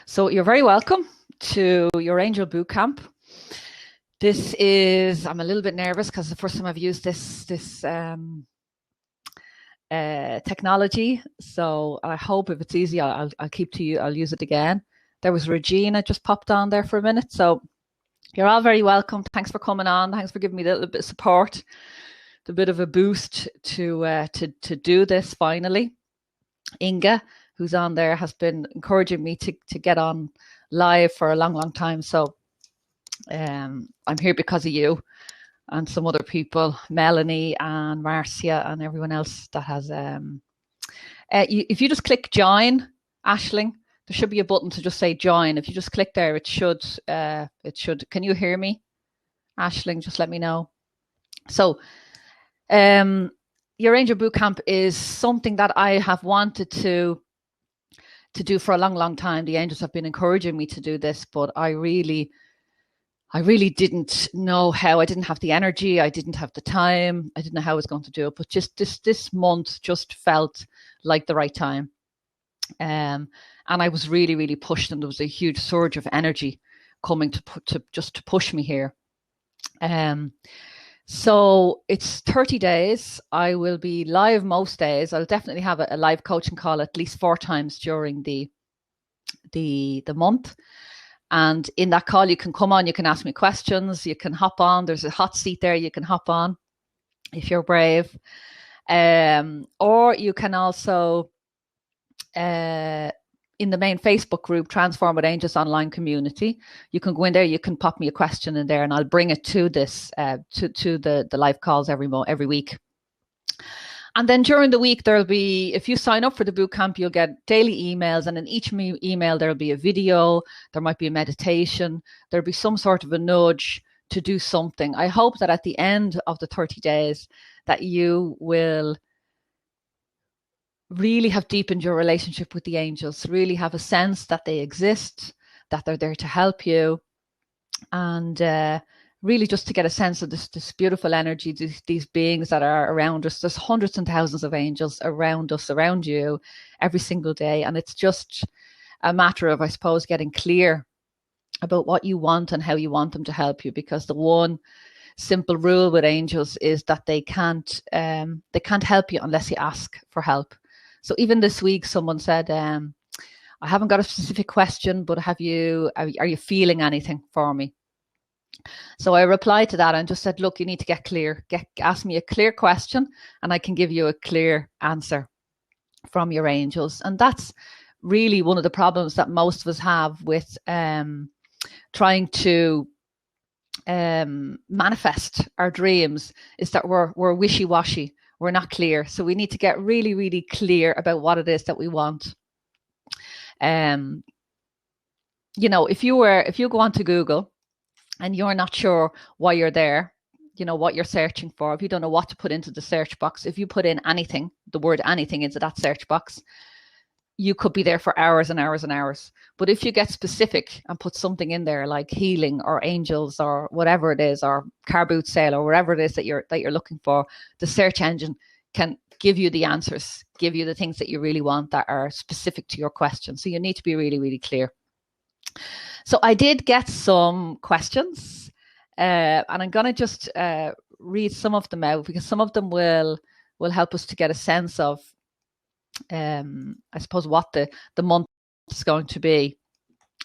So you're very welcome to your Angel Bootcamp. This is, I'm a little bit nervous because the first time I've used this technology. So I hope if it's easy, I'll keep to you. I'll use it again. There was Regina just popped on there for a minute. So you're all very welcome. Thanks for coming on. Thanks for giving me a little bit of support, a bit of a boost to do this finally. Inga, who's on there, has been encouraging me to get on live for a long time. So I'm here because of you and some other people, Melanie and Marcia and everyone else that has. If you just click join, Aisling, there should be a button to just say join. If you just click there, it should. Can you hear me, Aisling? Just let me know. So, your Angel Bootcamp is something that I have wanted to do for a long time. The angels have been encouraging me to do this, but I really didn't know how. I didn't have the energy. I didn't have the time. I didn't know how I was going to do it. But just this month just felt like the right time. And I was really pushed, and there was a huge surge of energy coming to push me here. So it's 30 days. I will be live most days. I'll definitely have a live coaching call at least 4 times during the month. And in that call, you can come on, you can ask me questions, you can hop on. There's a hot seat there. You can hop on if you're brave. Or you can also, in the main Facebook group, Transform with Angels Online Community, you can go in there, you can pop me a question in there, and I'll bring it to this, to the live calls every week. And then during the week, there'll be, if you sign up for the bootcamp, you'll get daily emails. And in each email, there'll be a video. There might be a meditation. There'll be some sort of a nudge to do something. I hope that at the end of the 30 days that you will really have deepened your relationship with the angels, really have a sense that they exist, that they're there to help you. And really just to get a sense of this beautiful energy, these beings that are around us. There's hundreds and thousands of angels around us, around you, every single day. And it's just a matter of, I suppose, getting clear about what you want and how you want them to help you. Because the one simple rule with angels is that they can't help you unless you ask for help. So even this week, someone said, I haven't got a specific question, but are you feeling anything for me? So I replied to that and just said, look, you need to get clear. Ask me a clear question and I can give you a clear answer from your angels. And that's really one of the problems that most of us have with trying to manifest our dreams, is that we're wishy-washy. We're not clear. So we need to get really clear about what it is that we want. If you go onto Google and you're not sure why you're there, what you're searching for, if you don't know what to put into the search box, if you put in anything, the word anything into that search box, you could be there for hours and hours and hours. But if you get specific and put something in there like healing or angels or whatever it is, or car boot sale or whatever it is that you're looking for, the search engine can give you the answers, give you the things that you really want that are specific to your question. So you need to be really clear. So I did get some questions, and I'm going to just read some of them out, because some of them will help us to get a sense of, I suppose, what the month is going to be.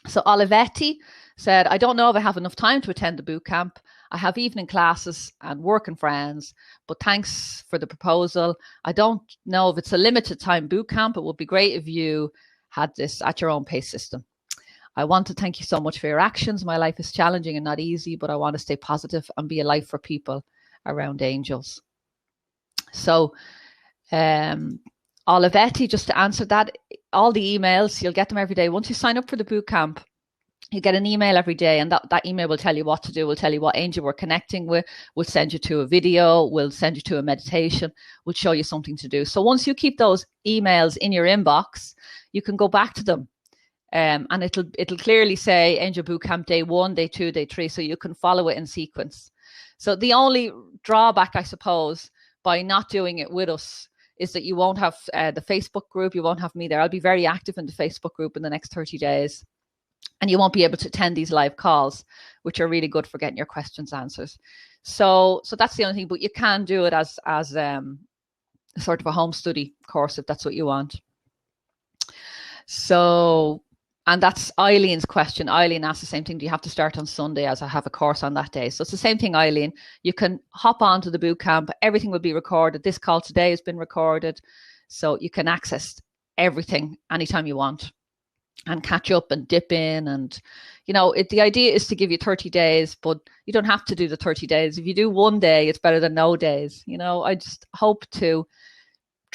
So Olivetti said, I don't know if I have enough time to attend the boot camp. I have evening classes and work and friends, but thanks for the proposal. I don't know if it's a limited time boot camp. It would be great if you had this at your own pace system. I want to thank you so much for your actions. My life is challenging and not easy, but I want to stay positive and be a light for people around angels. So Olivetti, just to answer that, all the emails, you'll get them every day. Once you sign up for the boot camp, you get an email every day, and that email will tell you what to do, will tell you what angel we're connecting with, will send you to a video, will send you to a meditation, will show you something to do. So once you keep those emails in your inbox, you can go back to them. And it'll clearly say Angel Bootcamp day 1, day 2, day 3, so you can follow it in sequence. So the only drawback, I suppose, by not doing it with us is that you won't have the Facebook group. You won't have me there. I'll be very active in the Facebook group in the next 30 days. and you won't be able to attend these live calls, which are really good for getting your questions answered. So that's the only thing, but you can do it as sort of a home study course if that's what you want. So, and that's Eileen's question. Eileen asked the same thing. Do you have to start on Sunday, as I have a course on that day? So it's the same thing, Eileen. You can hop onto the boot camp. Everything will be recorded. This call today has been recorded. So you can access everything anytime you want and catch up and dip in. And, you know, the idea is to give you 30 days, but you don't have to do the 30 days. If you do one day, it's better than no days. You know, I just hope to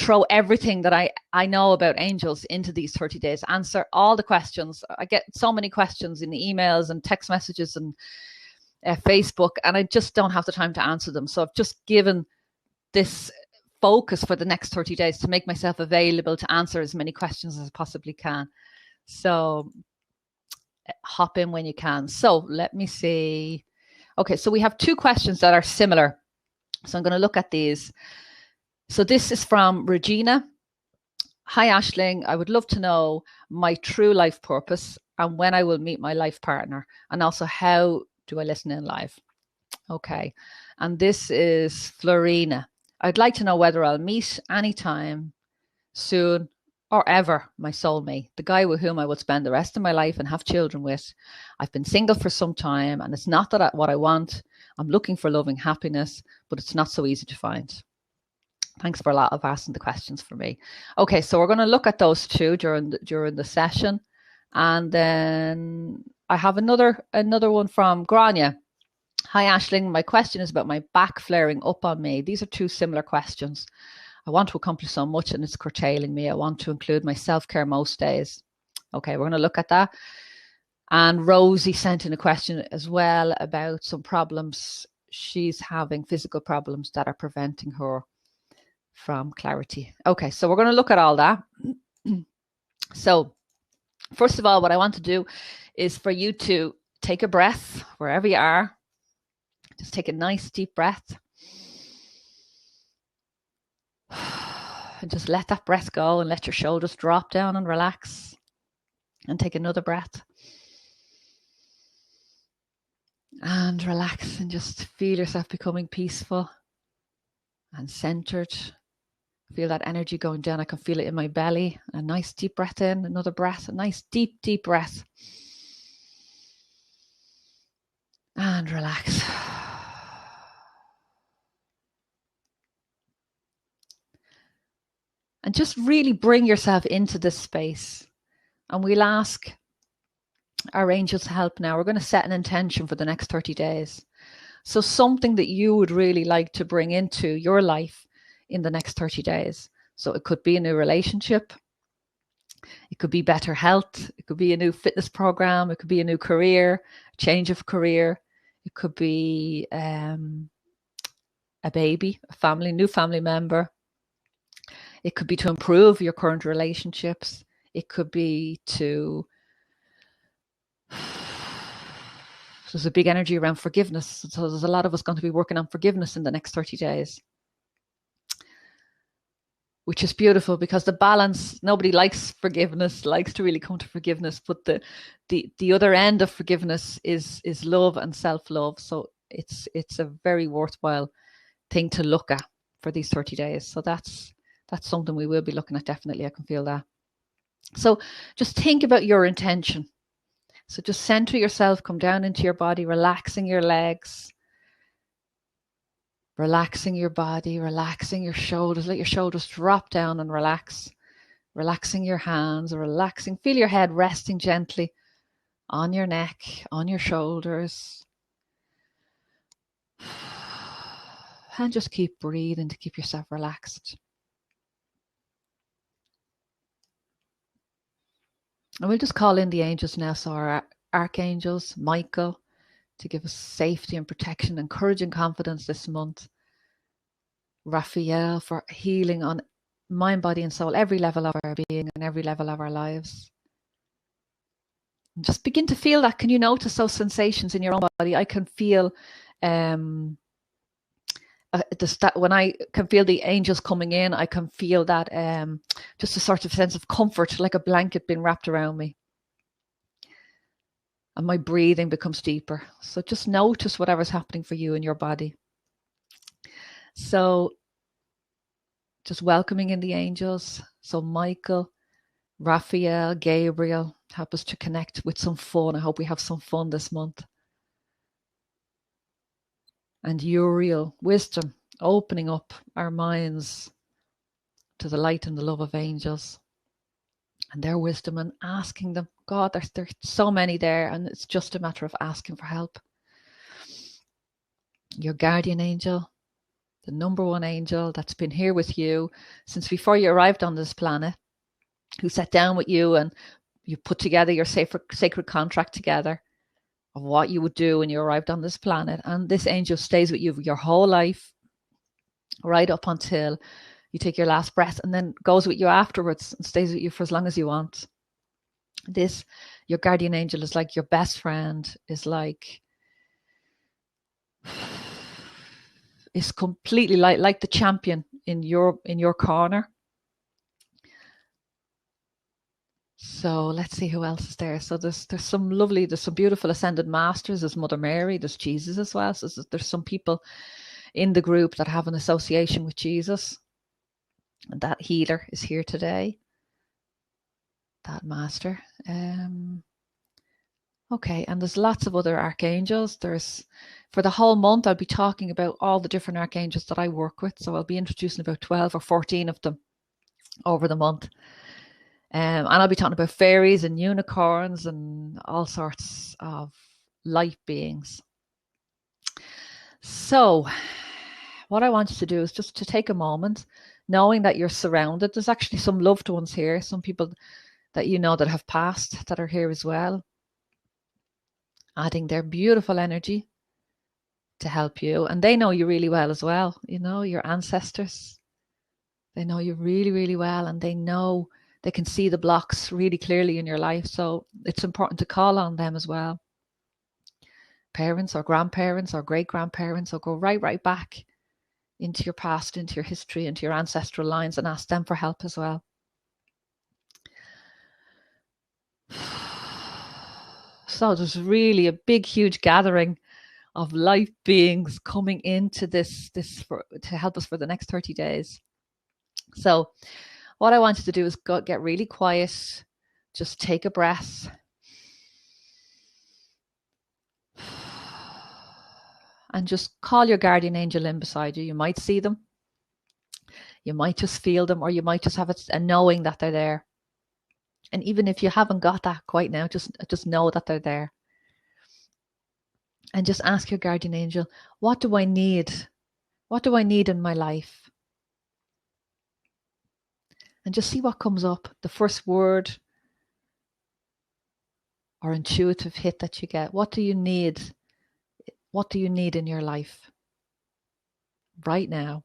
throw everything that I know about angels into these 30 days, answer all the questions. I get so many questions in the emails and text messages and Facebook, and I just don't have the time to answer them. So I've just given this focus for the next 30 days to make myself available to answer as many questions as I possibly can. So hop in when you can. So let me see. Okay, so we have 2 questions that are similar. So I'm going to look at these. So this is from Regina. Hi, Aisling. I would love to know my true life purpose and when I will meet my life partner, and also how do I listen in live? Okay. And this is Florina. I'd like to know whether I'll meet anytime soon or ever my soulmate, the guy with whom I will spend the rest of my life and have children with. I've been single for some time, and it's not that what I want. I'm looking for loving happiness, but it's not so easy to find. Thanks for a lot of asking the questions for me. Okay, so we're going to look at those 2 during the session, and then I have another one from Grania. Hi, Aisling. My question is about my back flaring up on me. These are 2 similar questions. I want to accomplish so much and it's curtailing me. I want to include my self-care most days. Okay, we're going to look at that. And Rosie sent in a question as well about some problems. She's having physical problems that are preventing her from clarity. Okay, so we're going to look at all that. So first of all, what I want to do is for you to take a breath wherever you are. Just take a nice deep breath. And just let that breath go and let your shoulders drop down and relax. And take another breath. And relax and just feel yourself becoming peaceful and centered. Feel that energy going down. I can feel it in my belly. A nice deep breath in, another breath, a nice deep, deep breath. And relax. And just really bring yourself into this space. And we'll ask our angels to help now. We're going to set an intention for the next 30 days. So something that you would really like to bring into your life in the next 30 days. So it could be a new relationship. It could be better health. It could be a new fitness program. It could be a new career, change of career. It could be a baby, new family member. It could be to improve your current relationships. It could be to... There's a big energy around forgiveness. So there's a lot of us going to be working on forgiveness in the next 30 days. Which is beautiful because the balance, nobody likes forgiveness, likes to really come to forgiveness, but the other end of forgiveness is love and self-love. So it's a very worthwhile thing to look at for these 30 days. So that's something we will be looking at, definitely. I can feel that. So just think about your intention. So just center yourself, come down into your body, relaxing your legs. Relaxing your body, relaxing your shoulders. Let your shoulders drop down and relax. Relaxing your hands, relaxing. Feel your head resting gently on your neck, on your shoulders. And just keep breathing to keep yourself relaxed. And we'll just call in the angels now. So our archangels, Michael, to give us safety and protection and courage and confidence this month. Raphael for healing on mind, body and soul, every level of our being and every level of our lives. And just begin to feel that. Can you notice those sensations in your own body? I can feel when I can feel the angels coming in, I can feel that just a sort of sense of comfort, like a blanket being wrapped around me. and my breathing becomes deeper. So just notice whatever's happening for you in your body. So just welcoming in the angels. So Michael, Raphael, Gabriel, help us to connect with some fun. I hope we have some fun this month. And Uriel, wisdom, opening up our minds to the light and the love of angels and their wisdom, and asking them, God, there's so many there, and it's just a matter of asking for help. Your guardian angel, the number one angel that's been here with you since before you arrived on this planet, who sat down with you and you put together your sacred contract together of what you would do when you arrived on this planet. And this angel stays with you your whole life, right up until you take your last breath, and then goes with you afterwards and stays with you for as long as you want. Your guardian angel is like your best friend, is completely like the champion in your corner. So let's see who else is there. So there's some beautiful ascended masters. There's Mother Mary, there's Jesus as well. So there's some people in the group that have an association with Jesus. And that healer is here today. That master. Okay, and there's lots of other archangels. For the whole month, I'll be talking about all the different archangels that I work with. So I'll be introducing about 12 or 14 of them over the month. And I'll be talking about fairies and unicorns and all sorts of light beings. So what I want you to do is just to take a moment, knowing that you're surrounded. There's actually some loved ones here, some people that you know that have passed that are here as well, adding their beautiful energy to help you. And they know you really well as well. You know, your ancestors, they know you really, really well, and they can see the blocks really clearly in your life. So it's important to call on them as well. Parents or grandparents or great-grandparents, or go right back into your past, into your history, into your ancestral lines, and ask them for help as well. So there's really a big, huge gathering of light beings coming into this to help us for the next 30 days. So what I want you to do is get really quiet. Just take a breath. And just call your guardian angel in beside you. You might see them. You might just feel them, or you might just have a knowing that they're there. And even if you haven't got that quite now, just know that they're there. And just ask your guardian angel, what do I need? What do I need in my life? And just see what comes up. The first word or intuitive hit that you get. What do you need? What do you need in your life right now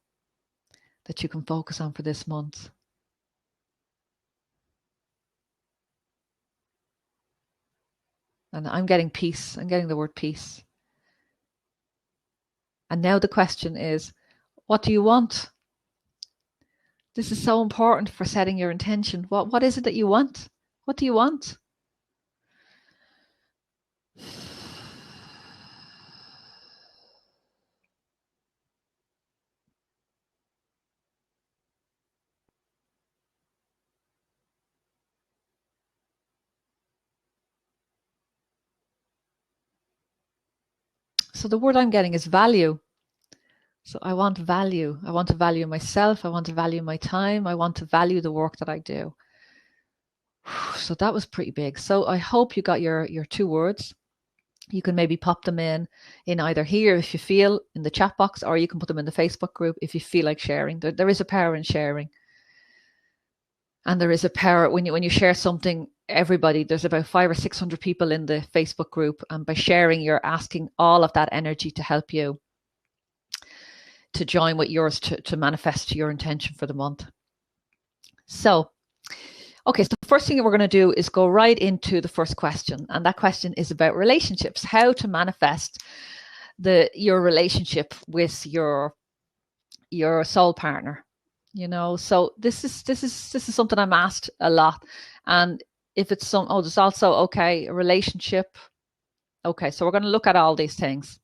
that you can focus on for this month? And I'm getting peace. I'm getting the word peace. And now the question is, what do you want? This is so important for setting your intention. What is it that you want? What do you want? So the word I'm getting is value. So I want value. I want to value myself. I want to value my time. I want to value the work that I do. So that was pretty big. So I hope you got your 2 words. You can maybe pop them in either here if you feel, in the chat box, or you can put them in the Facebook group if you feel like sharing. There is a power in sharing. And there is a power when you share something, everybody, there's about 500 or 600 people in the Facebook group. And by sharing, you're asking all of that energy to help you to join with yours to manifest your intention for the month. So, okay, so the first thing that we're going to do is go right into the first question. And that question is about relationships, how to manifest your relationship with your soul partner. You know, so this is something I'm asked a lot. And if it's there's also, okay, a relationship, Okay, so we're going to look at all these things.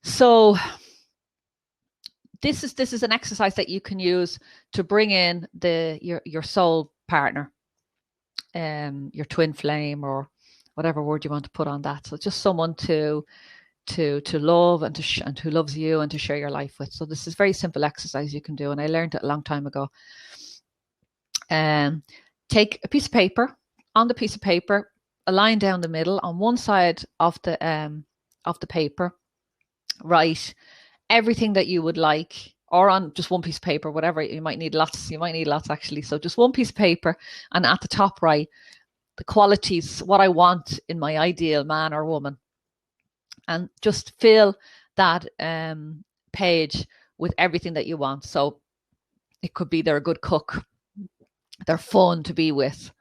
So this is an exercise that you can use to bring in your soul partner, your twin flame, or whatever word you want to put on that. So just someone to love and who loves you and to share your life with. So this is a very simple exercise you can do, and I learned it a long time ago. Take a piece of paper. On the piece of paper, a line down the middle. On one side of the paper, write everything that you would like, or on just one piece of paper, whatever. You might need lots actually. So just one piece of paper, and at the top, write the qualities, what I want in my ideal man or woman. And just fill that page with everything that you want. So it could be they're a good cook, they're fun to be with,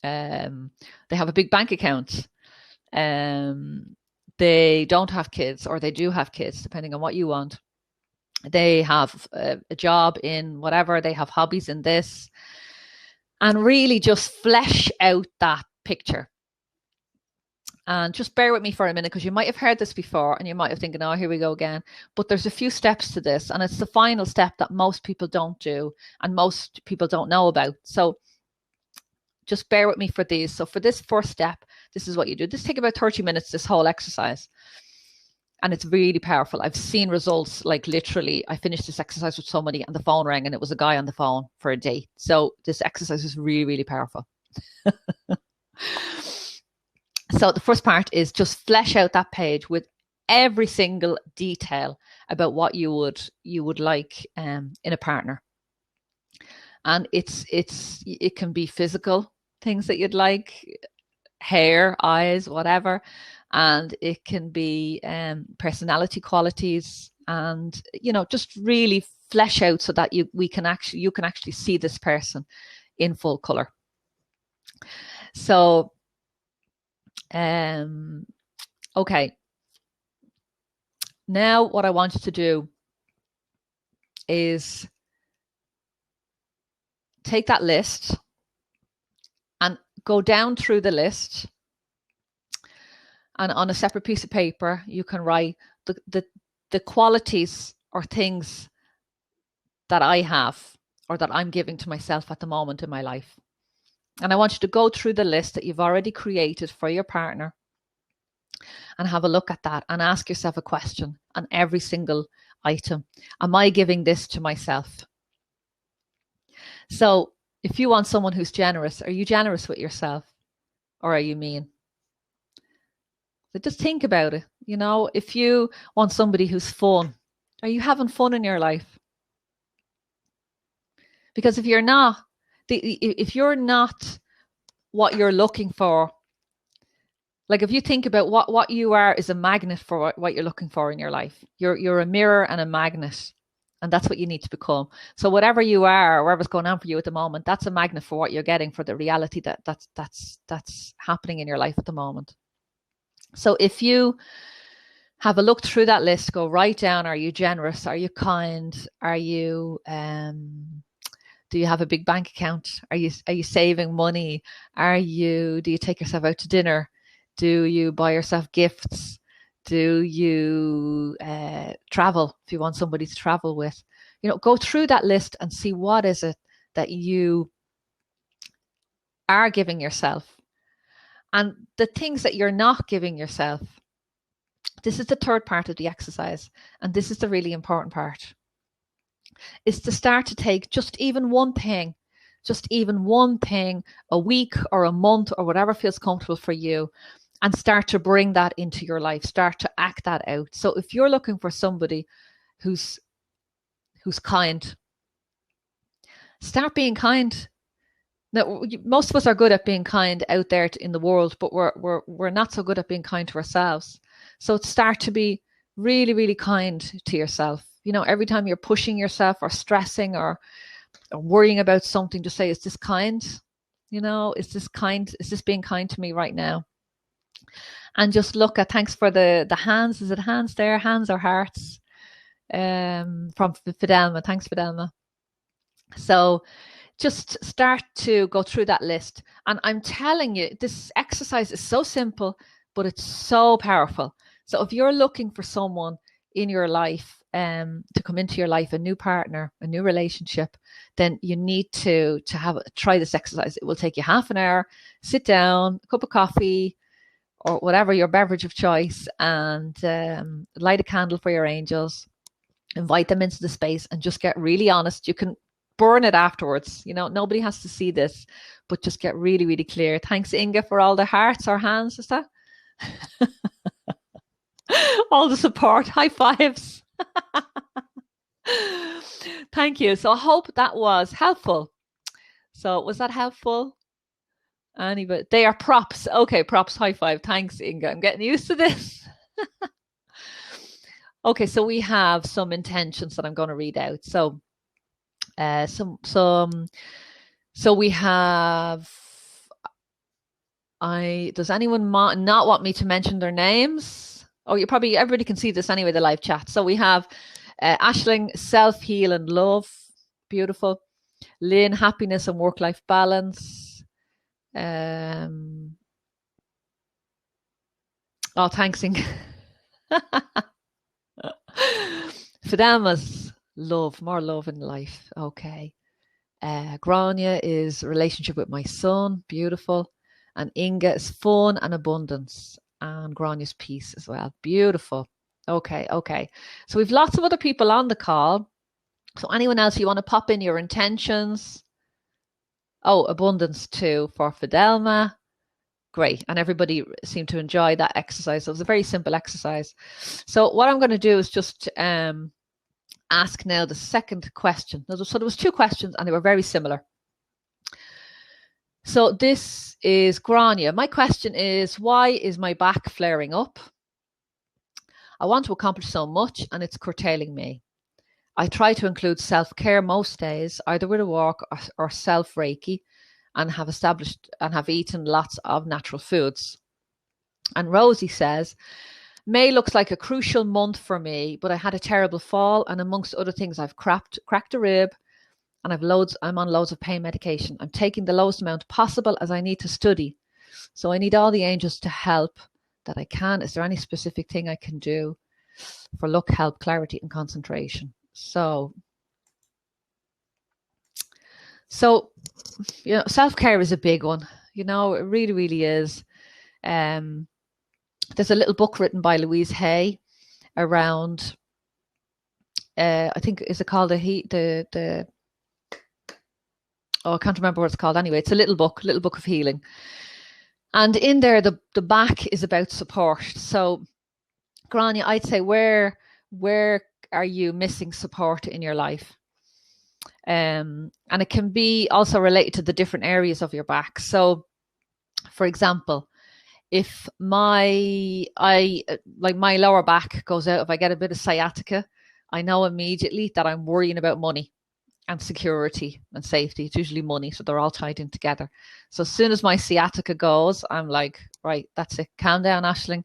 they have a big bank account, they don't have kids, or they do have kids, depending on what you want. They have a job in whatever, they have hobbies in this, and really just flesh out that picture. And just bear with me for a minute, because you might have heard this before and you might have thinking, oh, here we go again. But there's a few steps to this, and it's the final step that most people don't do and most people don't know about. So just bear with me for these. So for this first step, this is what you do. This takes about 30 minutes, this whole exercise. And it's really powerful. I've seen results, like literally, I finished this exercise with somebody and the phone rang and it was a guy on the phone for a date. So this exercise is really, really powerful. So the first part is just flesh out that page with every single detail about what you would like in a partner. And it can be physical things that you'd like, hair, eyes, whatever. And it can be personality qualities, and just really flesh out so that you can actually see this person in full color. So okay, now what I want you to do is take that list and go down through the list. And on a separate piece of paper, you can write the qualities or things that I have or that I'm giving to myself at the moment in my life. And I want you to go through the list that you've already created for your partner and have a look at that and ask yourself a question on every single item. Am I giving this to myself? So if you want someone who's generous, are you generous with yourself, or are you mean? So just think about it. If you want somebody who's fun, are you having fun in your life? Because if you're not what you're looking for, like if you think about what you are is a magnet for what you're looking for in your life. You're a mirror and a magnet, and that's what you need to become. So whatever you are, whatever's going on for you at the moment, that's a magnet for what you're getting, for the reality that's happening in your life at the moment. So if you have a look through that list, go right down, are you generous? Are you kind? Are you do you have a big bank account? Are you saving money? Do you take yourself out to dinner? Do you buy yourself gifts? Do you travel if you want somebody to travel with? Go through that list and see what is it that you are giving yourself. And the things that you're not giving yourself, this is the third part of the exercise. And this is the really important part, is to start to take just even one thing a week or a month or whatever feels comfortable for you, and start to bring that into your life, start to act that out. So if you're looking for somebody who's kind, start being kind. Now, most of us are good at being kind out there in the world, but we're not so good at being kind to ourselves. So start to be really, really kind to yourself. Every time you're pushing yourself or stressing or worrying about something, just say, is this kind? Is this kind? Is this being kind to me right now? And just look at, thanks for the hands. Is it hands there? Hands or hearts? From Fidelma. Thanks, Fidelma. So just start to go through that list. And I'm telling you, this exercise is so simple, but it's so powerful. So if you're looking for someone in your life to come into your life, a new partner, a new relationship, then you need to try this exercise. It will take you half an hour. Sit down, a cup of coffee, or whatever your beverage of choice, and light a candle for your angels. Invite them into the space and just get really honest. You can burn it afterwards. Nobody has to see this, but just get really, really clear. Thanks, Inga, for all the hearts or hands. Is that? All the support. High fives. Thank you. So I hope that was helpful. So was that helpful? Anybody? They are props. Okay, props. High five. Thanks, Inga. I'm getting used to this. Okay, so we have some intentions that I'm going to read out. So we have, does anyone not want me to mention their names? Oh, everybody can see this anyway, the live chat. So we have Aisling, self-heal and love. Beautiful. Lynn, happiness and work-life balance. Oh, thanks, Inga. Fidelma's love, more love in life. Okay. Grania is relationship with my son. Beautiful. And Inga is fun and abundance. And Grania's peace as well. Beautiful. Okay. So we've lots of other people on the call. So anyone else, you want to pop in your intentions? Oh, abundance too for Fidelma. Great. And everybody seemed to enjoy that exercise. So it was a very simple exercise. So what I'm going to do is just ask now the second question. So there was 2 questions and they were very similar. So this is Grania. My question is, why is my back flaring up? I want to accomplish so much and it's curtailing me. I try to include self-care most days, either with a walk or self-Reiki, and have eaten lots of natural foods. And Rosie says, May looks like a crucial month for me, but I had a terrible fall, and amongst other things, I've cracked a rib, and I'm on loads of pain medication. I'm taking the lowest amount possible as I need to study. So I need all the angels to help that I can. Is there any specific thing I can do for luck, help, clarity, and concentration? So self-care is a big one. It really, really is. There's a little book written by Louise Hay around, I think, is it called I can't remember what it's called. Anyway, it's a little book of healing. And in there, the back is about support. So, Grania, I'd say where are you missing support in your life? And it can be also related to the different areas of your back. So, for example, if my lower back goes out, if I get a bit of sciatica, I know immediately that I'm worrying about money and security and safety. It's usually money, so they're all tied in together. So as soon as my sciatica goes, I'm like, right, that's it. Calm down, Aisling.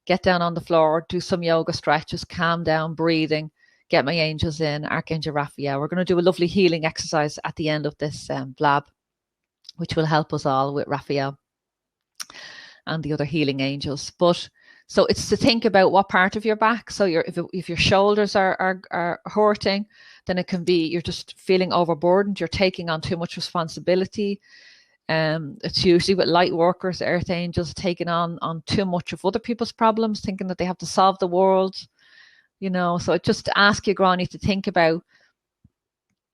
Get down on the floor, do some yoga stretches, calm down, breathing, get my angels in, Archangel Raphael. We're going to do a lovely healing exercise at the end of this blab, which will help us all with Raphael and the other healing angels. But so it's to think about what part of your back. So if your shoulders are hurting, then it can be you're just feeling overburdened. You're taking on too much responsibility. It's usually with light workers, earth angels, taking on too much of other people's problems, thinking that they have to solve the world. So I just ask you, Grania, to think about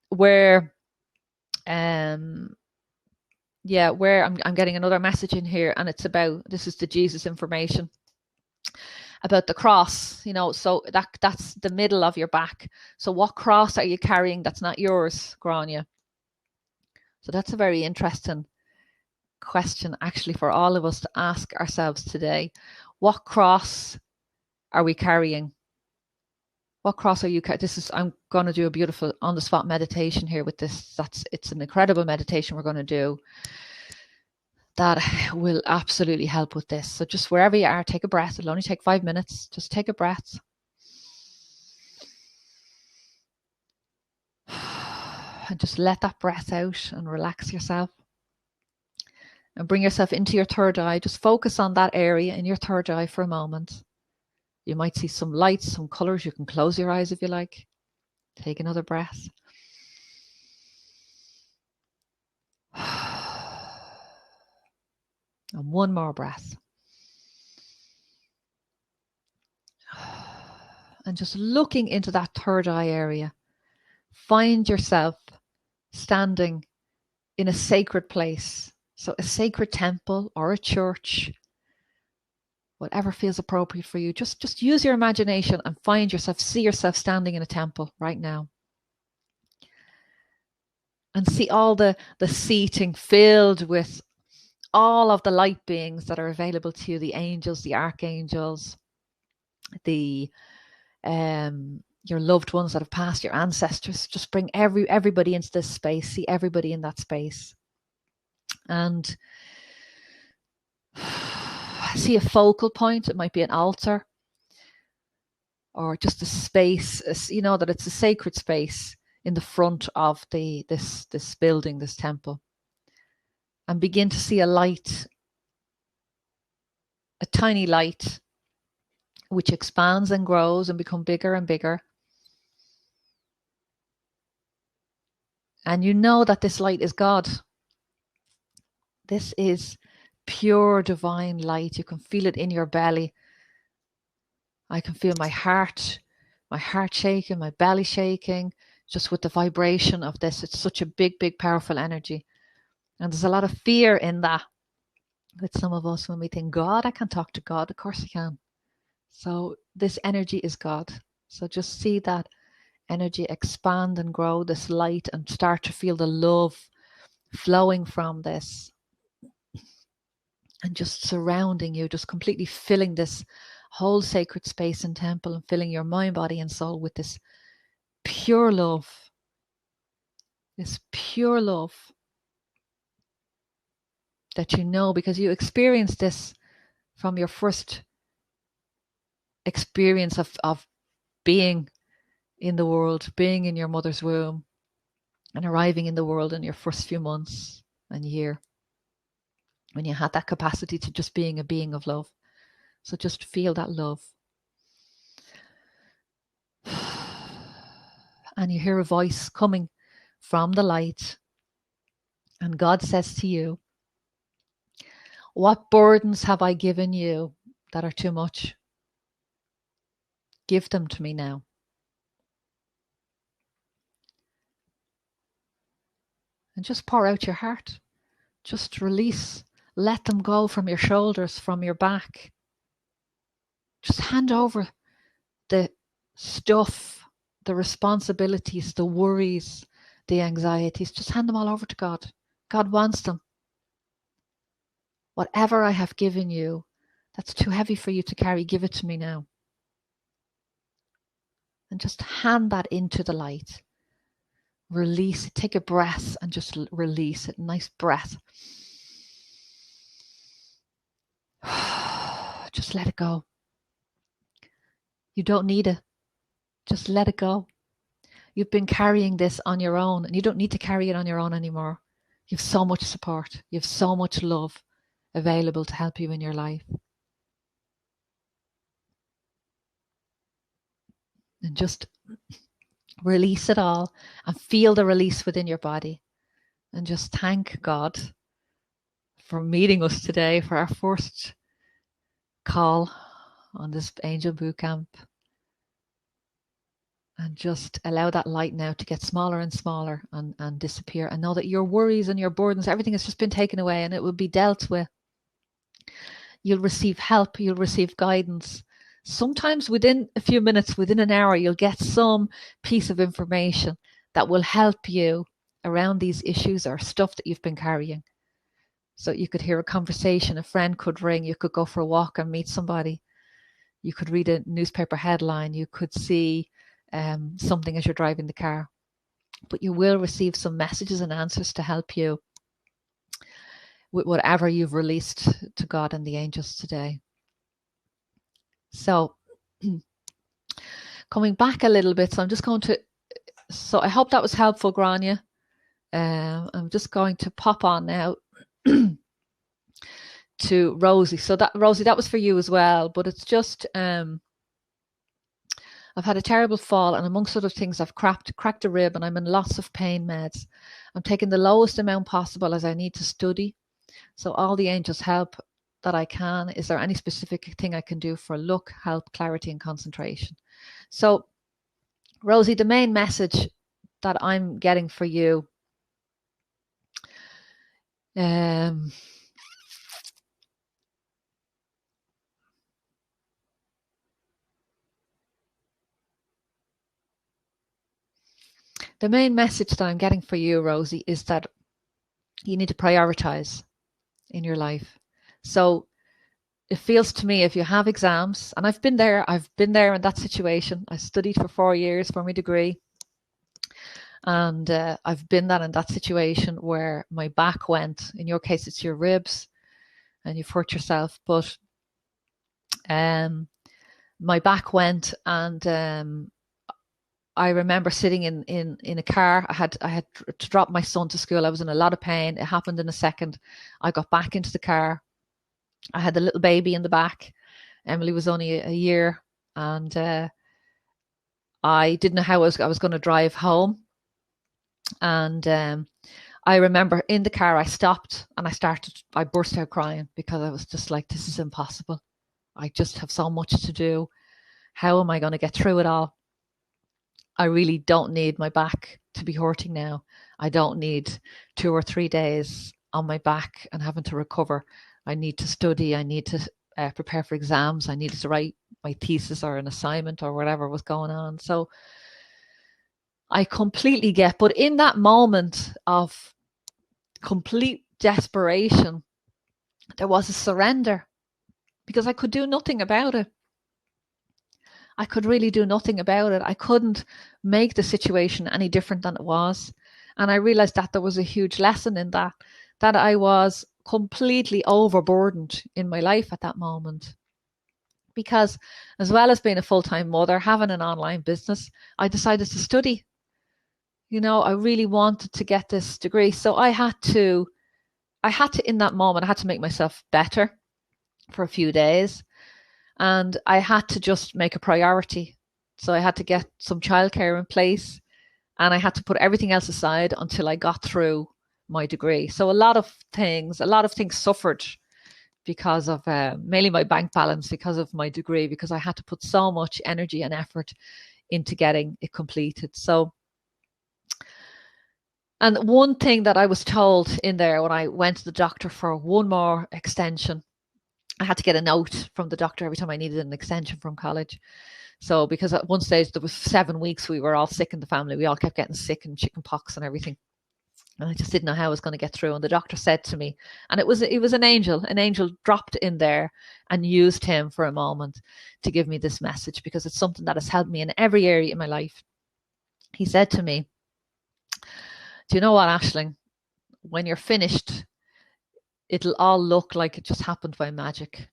where I'm getting another message in here, and it's about, this is the Jesus information about the cross, so that's the middle of your back. So what cross are you carrying that's not yours, Grania? So that's a very interesting question, actually, for all of us to ask ourselves today. What cross are we carrying? What cross are you carrying? I'm going to do a beautiful on-the-spot meditation here with this. It's an incredible meditation we're going to do that will absolutely help with this. So just wherever you are, take a breath. It'll only take 5 minutes. Just take a breath. And just let that breath out and relax yourself. And bring yourself into your third eye. Just focus on that area in your third eye for a moment. You might see some lights, some colors. You can close your eyes if you like. Take another breath. And one more breath. And just looking into that third eye area, find yourself standing in a sacred place. So a sacred temple or a church, whatever feels appropriate for you. Just use your imagination and see yourself standing in a temple right now. And see all the seating filled with all of the light beings that are available to you, the angels, the archangels, the your loved ones that have passed, your ancestors. Just bring everybody into this space. See everybody in that space. And see a focal point. It might be an altar or just a space, you know, that it's a sacred space in the front of this building, this temple. And begin to see a light, a tiny light, which expands and grows and becomes bigger and bigger. And you know that this light is God. This is pure divine light. You can feel it in your belly. I can feel my heart shaking, my belly shaking, just with the vibration of this. It's such a big, big, powerful energy. And there's a lot of fear in that with some of us when we think, God, I can't talk to God. Of course I can. So this energy is God. So just see that energy expand and grow, this light, and start to feel the love flowing from this. And just surrounding you, just completely filling this whole sacred space and temple and filling your mind, body, and soul with this pure love. This pure love that you know because you experienced this from your first experience of being in the world, being in your mother's womb and arriving in the world in your first few months and year, when you had that capacity to just being a being of love. So just feel that love. And you hear a voice coming from the light. And God says to you, what burdens have I given you that are too much? Give them to me now. And just pour out your heart. Just release. Let them go from your shoulders, from your back. Just hand over the stuff, the responsibilities, the worries, the anxieties. Just hand them all over to God. God wants them. Whatever I have given you that's too heavy for you to carry, give it to me now. And just hand that into the light. Release it. Take a breath and just release it. Nice breath. Just let it go. You don't need it. Just let it go. You've been carrying this on your own, and you don't need to carry it on your own anymore. You have so much support. You have so much love available to help you in your life. And just release it all and feel the release within your body. And just thank God for meeting us today for our first call on this Angel Bootcamp. And just allow that light now to get smaller and smaller and disappear. And know that your worries and your burdens, everything has just been taken away and it will be dealt with. You'll receive help. You'll receive guidance. Sometimes within a few minutes, within an hour, you'll get some piece of information that will help you around these issues or stuff that you've been carrying. So you could hear a conversation, a friend could ring, you could go for a walk and meet somebody. You could read a newspaper headline, you could see something as you're driving the car. But you will receive some messages and answers to help you with whatever you've released to God and the angels today. So coming back a little bit, so I hope that was helpful, Grania. I'm just going to pop on now to Rosie. So that, Rosie, that was for you as well. But it's just, I've had a terrible fall, and amongst other things, I've cracked a rib, and I'm in lots of pain meds. I'm taking the lowest amount possible as I need to study. So all the angels help that I can. Is there any specific thing I can do for luck, help, clarity, and concentration? So, Rosie, the main message that I'm getting for you, the main message that I'm getting for you, Rosie, is that you need to prioritize in your life. So it feels to me, if you have exams, and I've been there in that situation. I studied for 4 years for my degree, and I've been in that situation where my back went. In your case, it's your ribs, and you've hurt yourself. But my back went, and I remember sitting in a car. I had to drop my son to school. I was in a lot of pain. It happened in a second. I got back into the car. I had the little baby in the back. Emily was only a year, and I didn't know how I was going to drive home. And I remember in the car, I stopped and I burst out crying, because I was just like, this is impossible. I just have so much to do. How am I going to get through it all? I really don't need my back to be hurting now. I don't need 2 or 3 days on my back and having to recover. I need to study. I need to prepare for exams. I needed to write my thesis or an assignment or whatever was going on. So I completely get, but in that moment of complete desperation, there was a surrender, because I could do nothing about it. I could really do nothing about it. I couldn't make the situation any different than it was. And I realized that there was a huge lesson in that I was completely overburdened in my life at that moment. Because as well as being a full-time mother, having an online business, I decided to study. I really wanted to get this degree. So I had to, in that moment, I had to make myself better for a few days. And I had to just make a priority. So I had to get some childcare in place, and I had to put everything else aside until I got through my degree. So a lot of things suffered because of mainly my bank balance, because of my degree, because I had to put so much energy and effort into getting it completed. So, and one thing that I was told in there when I went to the doctor for one more extension, I had to get a note from the doctor every time I needed an extension from college. So, because at one stage there was 7 weeks, we were all sick in the family. We all kept getting sick, and chicken pox and everything. And I just didn't know how I was going to get through. And the doctor said to me, and it was an angel dropped in there and used him for a moment to give me this message, because it's something that has helped me in every area in my life. He said to me, do you know what, Aisling? When you're finished, it'll all look like it just happened by magic.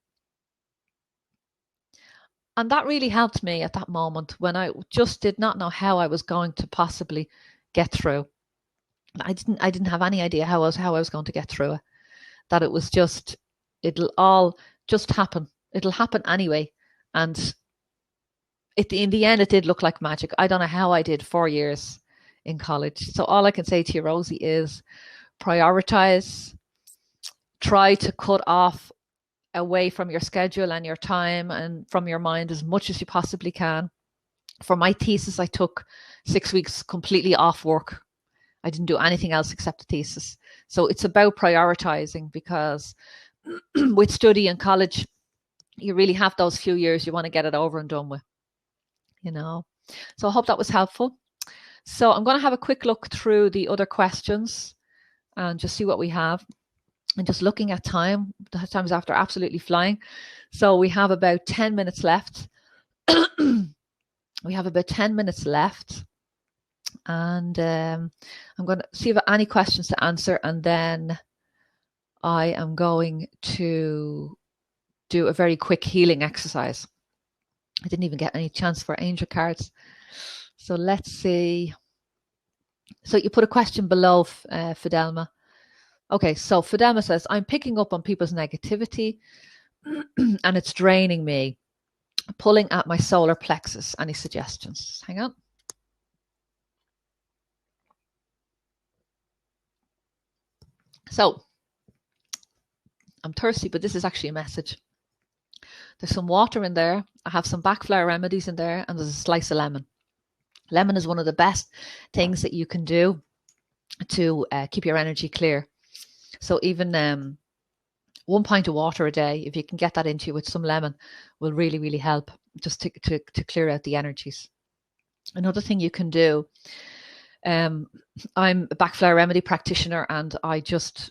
And that really helped me at that moment, when I just did not know how I was going to possibly get through. I didn't have any idea how I was going to get through it. That it was just, it'll all just happen. It'll happen anyway. And in the end, it did look like magic. I don't know how I did 4 years in college. So all I can say to you, Rosie, is prioritize. Try to cut off away from your schedule and your time and from your mind as much as you possibly can. For my thesis, I took 6 weeks completely off work. I didn't do anything else except the thesis. So it's about prioritizing, because with study and college, you really have those few years you want to get it over and done with, So I hope that was helpful. So I'm going to have a quick look through the other questions and just see what we have. And just looking at time, the time's after absolutely flying. So we have about 10 minutes left. We have about 10 minutes left. And I'm going to see if I have any questions to answer. And then I am going to do a very quick healing exercise. I didn't even get any chance for angel cards. So let's see. So you put a question below, Fidelma. Okay, so Fidelma says, I'm picking up on people's negativity and it's draining me, pulling at my solar plexus. Any suggestions? Hang on. So I'm thirsty, but this is actually a message. There's some water in there. I have some backflower remedies in there, and there's a slice of lemon. Lemon is one of the best things that you can do to keep your energy clear. So even 1 pint of water a day, if you can get that into you with some lemon, will really, really help just to clear out the energies. Another thing you can do, I'm a backflower remedy practitioner, and I just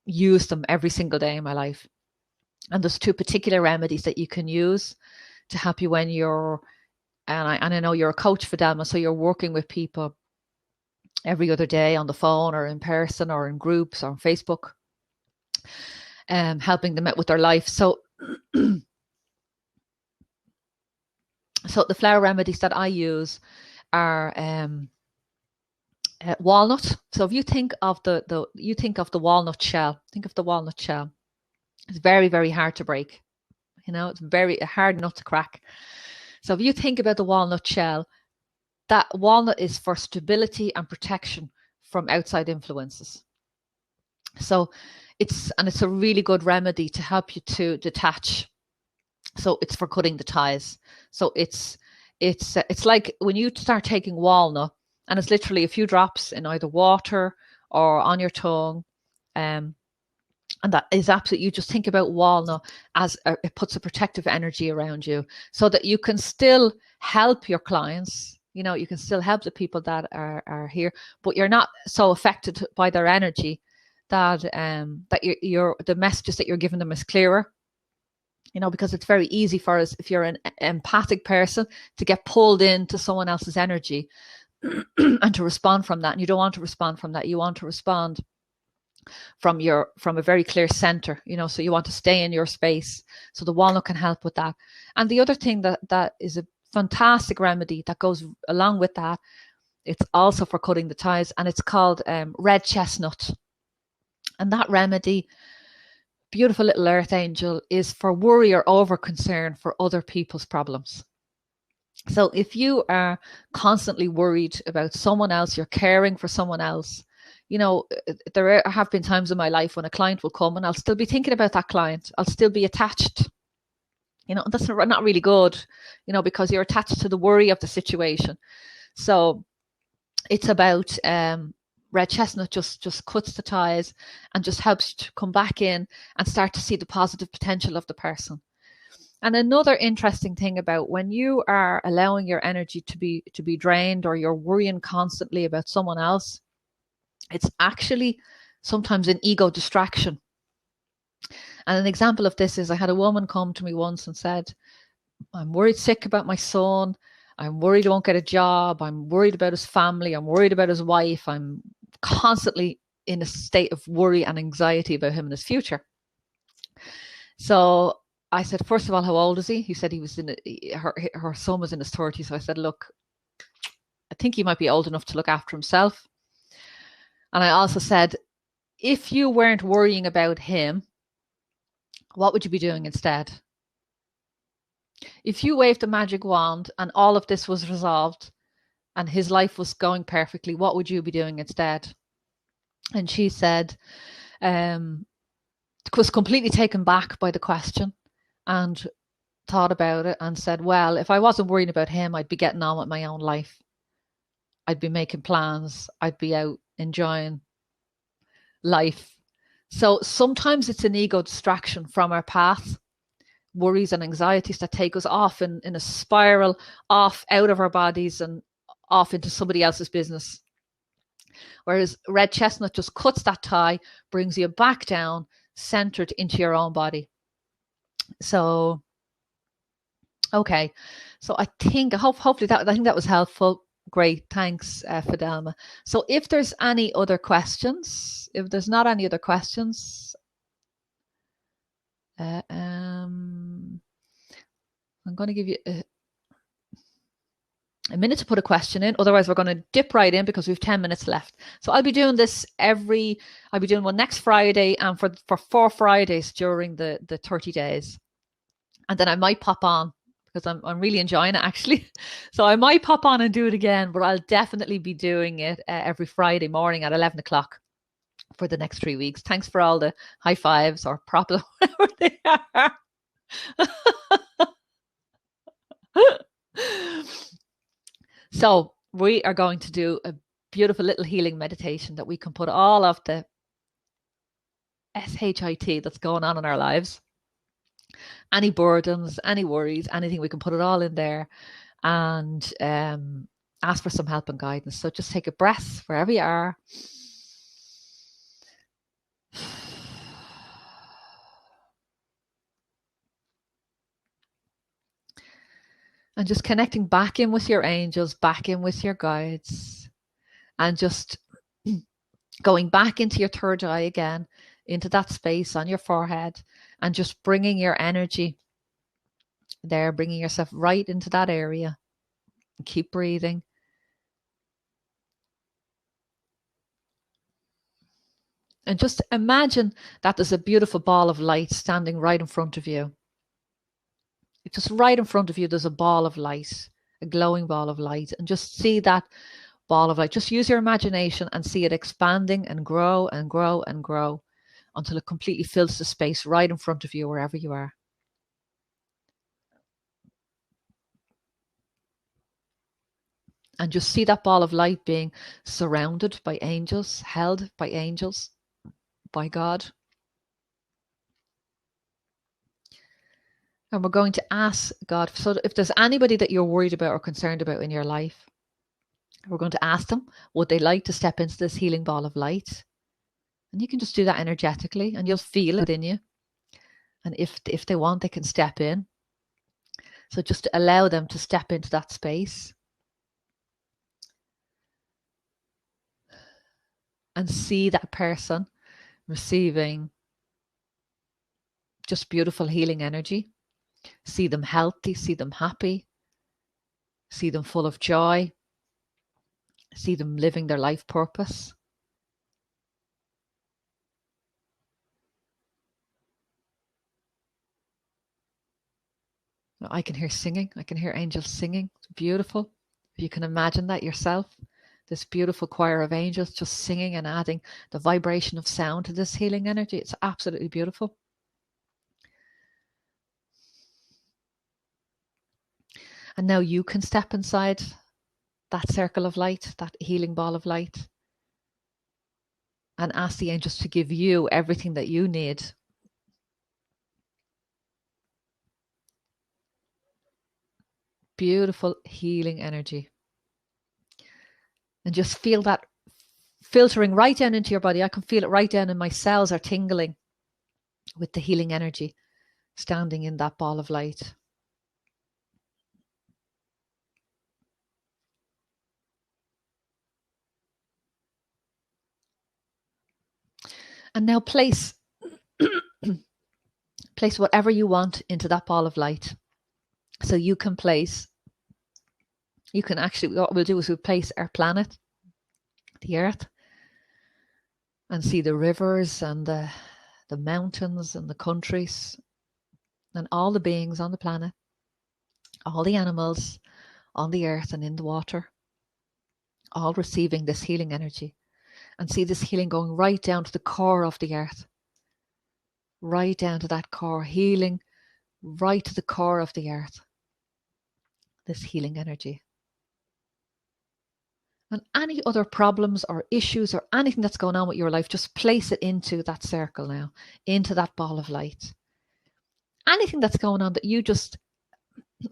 use them every single day in my life. And there's 2 particular remedies that you can use to help you when you're, and I know you're a coach, Fidelma, so you're working with people every other day on the phone or in person or in groups or on Facebook, helping them out with their life. So, so the flower remedies that I use are walnut. So if you think of the walnut shell, think of the walnut shell. It's very, very hard to break. You know, it's very hard nut to crack. So if you think about the walnut shell, that walnut is for stability and protection from outside influences. So it's a really good remedy to help you to detach. So it's for cutting the ties. So it's like when you start taking walnut, and it's literally a few drops in either water or on your tongue, and that is absolutely, you just think about walnut as it puts a protective energy around you so that you can still help your clients. You know, you can still help the people that are here, but you're not so affected by their energy that that you're the messages that you're giving them is clearer. You know, because it's very easy for us, if you're an empathic person, to get pulled into someone else's energy and to respond from that. And you don't want to respond from that. You want to respond from a very clear center, you know, so you want to stay in your space. So the walnut can help with that. And the other thing that is a fantastic remedy that goes along with that, it's also for cutting the ties, and it's called red chestnut. And that remedy, beautiful little earth angel, is for worry or over concern for other people's problems. So if you are constantly worried about someone else, you're caring for someone else, you know, there have been times in my life when a client will come and I'll still be thinking about that client. I'll still be attached. You know, that's not really good, you know, because you're attached to the worry of the situation. So it's about red chestnut just cuts the ties and just helps you to come back in and start to see the positive potential of the person. And another interesting thing about when you are allowing your energy to be drained, or you're worrying constantly about someone else, it's actually sometimes an ego distraction. And an example of this is, I had a woman come to me once and said, I'm worried sick about my son. I'm worried he won't get a job. I'm worried about his family. I'm worried about his wife. I'm constantly in a state of worry and anxiety about him and his future. So I said, first of all, how old is he? He said he was her son was in his 30s. So I said, look, I think he might be old enough to look after himself. And I also said, if you weren't worrying about him, what would you be doing instead? If you waved a magic wand and all of this was resolved and his life was going perfectly, what would you be doing instead? And she said, was completely taken back by the question and thought about it and said, well, if I wasn't worrying about him, I'd be getting on with my own life. I'd be making plans. I'd be out enjoying life. So sometimes it's an ego distraction from our path, worries and anxieties that take us off in a spiral, off out of our bodies and off into somebody else's business. Whereas red chestnut just cuts that tie, brings you back down, centered into your own body. So, okay. So I think, hopefully I think that was helpful. Great. Thanks, Fidelma. So if there's any other questions, if there's not any other questions, I'm going to give you a minute to put a question in. Otherwise, we're going to dip right in because we have 10 minutes left. So I'll be doing this I'll be doing one next Friday and for 4 Fridays during the 30 days. And then I might pop on because I'm really enjoying it actually. So I might pop on and do it again, but I'll definitely be doing it every Friday morning at 11 o'clock for the next 3 weeks. Thanks for all the high fives or props, whatever they are. So we are going to do a beautiful little healing meditation that we can put all of the SHIT that's going on in our lives, any burdens, any worries, anything, we can put it all in there and ask for some help and guidance. So just take a breath wherever you are. And just connecting back in with your angels, back in with your guides, and just going back into your third eye again, into that space on your forehead, and just bringing your energy there, bringing yourself right into that area. Keep breathing. And just imagine that there's a beautiful ball of light standing right in front of you. Just right in front of you, there's a ball of light, a glowing ball of light. And just see that ball of light. Just use your imagination and see it expanding and grow and grow and grow until it completely fills the space right in front of you, wherever you are. And just see that ball of light being surrounded by angels, held by angels, by God. And we're going to ask God, so if there's anybody that you're worried about or concerned about in your life, we're going to ask them, would they like to step into this healing ball of light? And you can just do that energetically and you'll feel it in you. And if they want, they can step in. So just allow them to step into that space. And see that person receiving just beautiful healing energy. See them healthy, see them happy, see them full of joy, see them living their life purpose. I can hear singing. I can hear angels singing. It's beautiful. If you can imagine that yourself, this beautiful choir of angels just singing and adding the vibration of sound to this healing energy. It's absolutely beautiful. And now you can step inside that circle of light, that healing ball of light, and ask the angels to give you everything that you need. Beautiful healing energy. And just feel that filtering right down into your body. I can feel it right down, and my cells are tingling with the healing energy standing in that ball of light. And now place whatever you want into that ball of light. So you can actually, what we'll do is we'll place our planet, the Earth, and see the rivers and the mountains and the countries and all the beings on the planet, all the animals on the earth and in the water, all receiving this healing energy. And see this healing going right down to the core of the earth, right down to that core, healing right to the core of the earth, this healing energy. And any other problems or issues or anything that's going on with your life, just place it into that circle now, into that ball of light. Anything that's going on that you just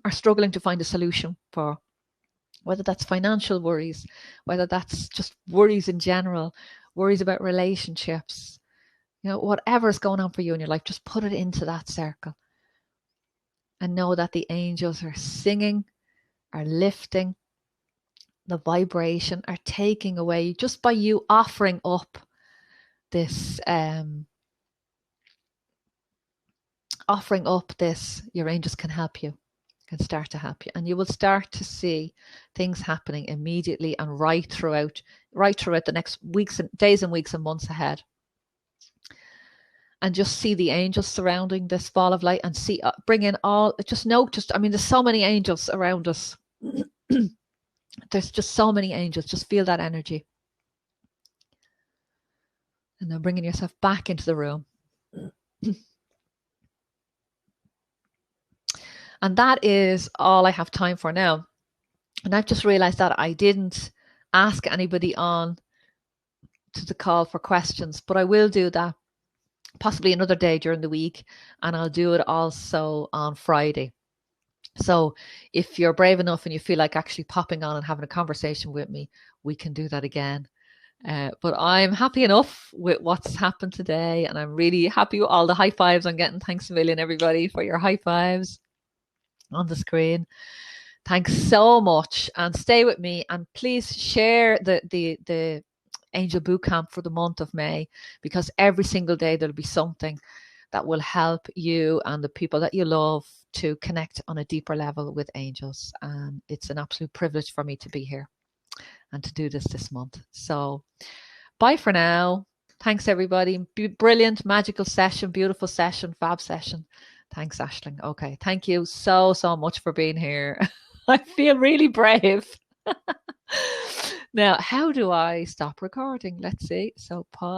are struggling to find a solution for, whether that's financial worries, whether that's just worries in general, worries about relationships, whatever's going on for you in your life, just put it into that circle. And know that the angels are singing, are lifting the vibration, are taking away, just by you offering up this, your angels can help you. can start to help you. And you will start to see things happening immediately and right throughout the next weeks and days and weeks and months ahead. And just see the angels surrounding this ball of light, and see, bring in all, just notice, I mean, there's so many angels around us. There's just so many angels. Just feel that energy. And then bringing yourself back into the room. And that is all I have time for now. And I've just realized that I didn't ask anybody on to the call for questions, but I will do that possibly another day during the week, and I'll do it also on Friday. So if you're brave enough and you feel like actually popping on and having a conversation with me, we can do that again. But I'm happy enough with what's happened today, and I'm really happy with all the high fives I'm getting. Thanks a million, everybody, for your high fives on the screen. Thanks so much, and stay with me, and please share the Angel Bootcamp for the month of May, because every single day there'll be something that will help you and the people that you love to connect on a deeper level with angels. And it's an absolute privilege for me to be here and to do this month. So bye for now. Thanks, everybody. Brilliant, magical session, beautiful session, fab session. Thanks, Aisling. Okay, thank you so much for being here. I feel really brave. Now, how do I stop recording? Let's see. So pause.